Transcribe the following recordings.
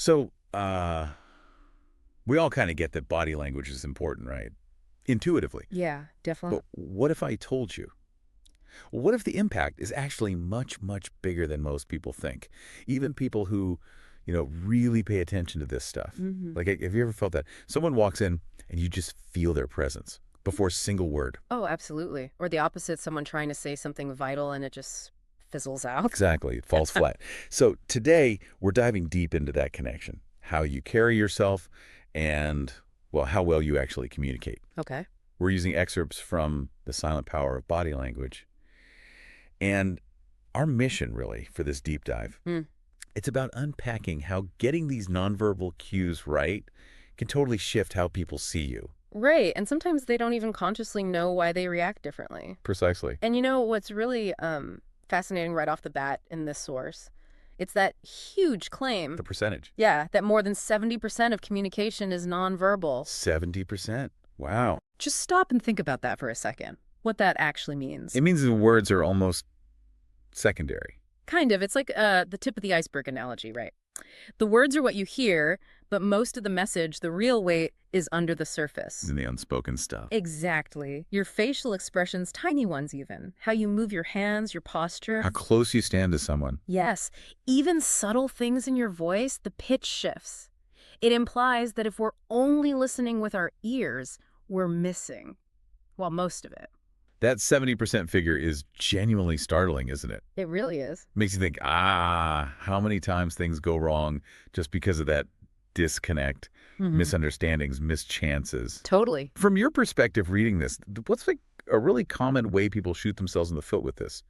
So, we all kind of get that body language is important, right? Intuitively. Yeah, definitely. But what if I told you? What if the impact is actually much, much bigger than most people think? Even people who, really pay attention to this stuff. Hmm. Like, have you ever felt that? Someone walks in and you just feel their presence before a single word. Oh, absolutely. Or the opposite, someone trying to say something vital and it just fizzles out. Exactly. It falls flat. So today, we're diving deep into that connection, how you carry yourself and, well, how well you actually communicate. Okay. We're using excerpts from The Silent Power of Body Language. And our mission, really, for this deep dive, Mm. it's about unpacking how getting these nonverbal cues right can totally shift how people see you. Right. And sometimes they don't even consciously know why they react differently. Precisely. And you know what's really fascinating right off the bat in this source? It's that huge claim, The percentage. yeah, that more than 70% of communication is nonverbal. 70%. Wow. Just stop and think about that for a second, what that actually means. It means the words are almost secondary. Kind of. It's like the tip of the iceberg analogy, right? The words are what you hear, but most of the message, the real weight, is under the surface. In the unspoken stuff. Exactly. Your facial expressions, tiny ones even. How you move your hands, your posture. How close you stand to someone. Yes. Even subtle things in your voice, the pitch shifts. It implies that if we're only listening with our ears, we're missing, well, most of it. That 70% figure is genuinely startling, isn't it? It really is. Makes you think, how many times things go wrong just because of that disconnect, misunderstandings, mischances. Totally. From your perspective reading this, what's like a really common way people shoot themselves in the foot with this?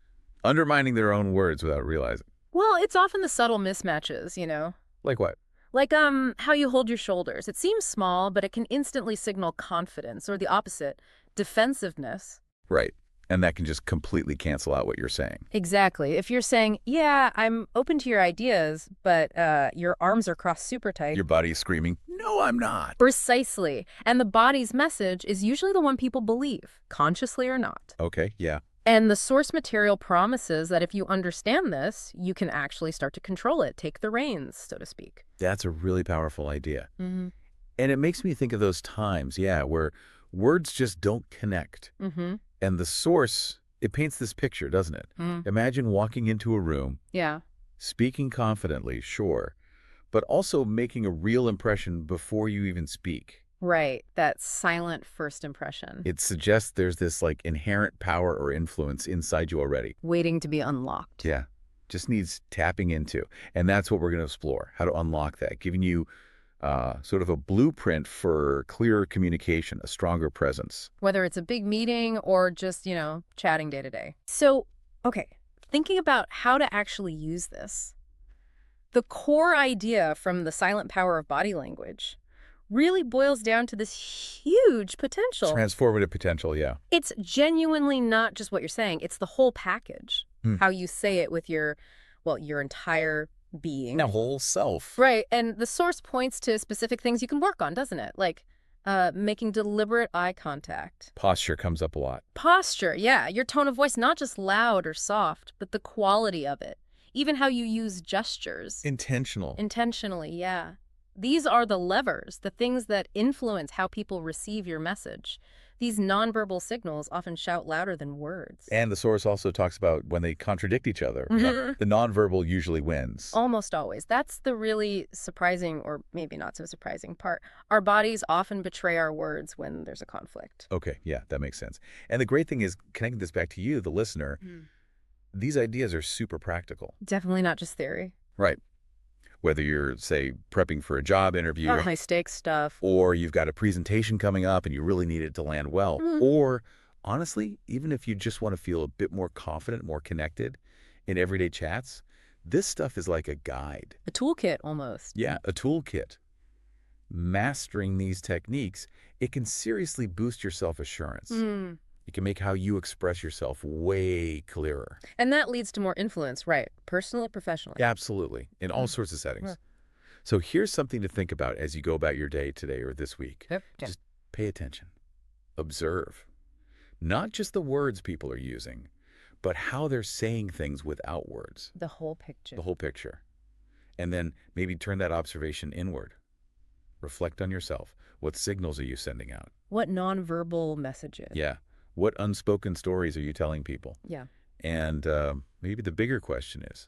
Undermining their own words without realizing. Well, it's often the subtle mismatches, you know? Like what? Like, how you hold your shoulders. It seems small, but it can instantly signal confidence, or the opposite, defensiveness. Right. And that can just completely cancel out what you're saying. Exactly. If you're saying, yeah, I'm open to your ideas, but your arms are crossed super tight. Your body is screaming, no, I'm not. Precisely. And the body's message is usually the one people believe, consciously or not. Okay, yeah. And the source material promises that if you understand this, you can actually start to control it, take the reins, so to speak. That's a really powerful idea. Mm-hmm. And it makes me think of those times, yeah, where words just don't connect. Mm-hmm. And the source, it paints this picture, doesn't it? Mm. Imagine walking into a room, Yeah. speaking confidently, sure, but also making a real impression before you even speak. Right. That silent first impression. It suggests there's this like inherent power or influence inside you already. Waiting to be unlocked. Yeah, just needs tapping into. And that's what we're going to explore, how to unlock that, giving you sort of a blueprint for clearer communication, a stronger presence. Whether it's a big meeting or just, chatting day to day. So, okay, thinking about how to actually use this. The core idea from the silent power of body language really boils down to this huge potential. Transformative potential, yeah. It's genuinely not just what you're saying. It's the whole package. How you say it with your entire being. Now, whole self. Right. And the source points to specific things you can work on, doesn't it? Like making deliberate eye contact. Posture comes up a lot. Posture, yeah. Your tone of voice, not just loud or soft, but the quality of it. Even how you use gestures. Intentional. Intentionally, yeah. These are the levers, the things that influence how people receive your message. These nonverbal signals often shout louder than words. And the source also talks about when they contradict each other. The nonverbal usually wins. Almost always. That's the really surprising, or maybe not so surprising part. Our bodies often betray our words when there's a conflict. Okay, yeah, that makes sense. And the great thing is, connecting this back to you, the listener, these ideas are super practical. Definitely not just theory. Right. Whether you're, say, prepping for a job interview, High stakes stuff. or you've got a presentation coming up and you really need it to land well, or honestly, even if you just want to feel a bit more confident, more connected in everyday chats, this stuff is like a guide. A toolkit, almost. Yeah, a toolkit. Mastering these techniques, it can seriously boost your self-assurance. It can make how you express yourself way clearer. And that leads to more influence, right? Personally, professionally. Absolutely, in all sorts of settings. So here's something to think about as you go about your day today or this week. Yep. Just pay attention. Observe. Not just the words people are using, but how they're saying things without words. The whole picture. The whole picture. And then maybe turn that observation inward. Reflect on yourself. What signals are you sending out? What nonverbal messages? Yeah. What unspoken stories are you telling people? Yeah. And maybe the bigger question is,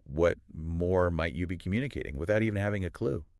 what more might you be communicating without even having a clue?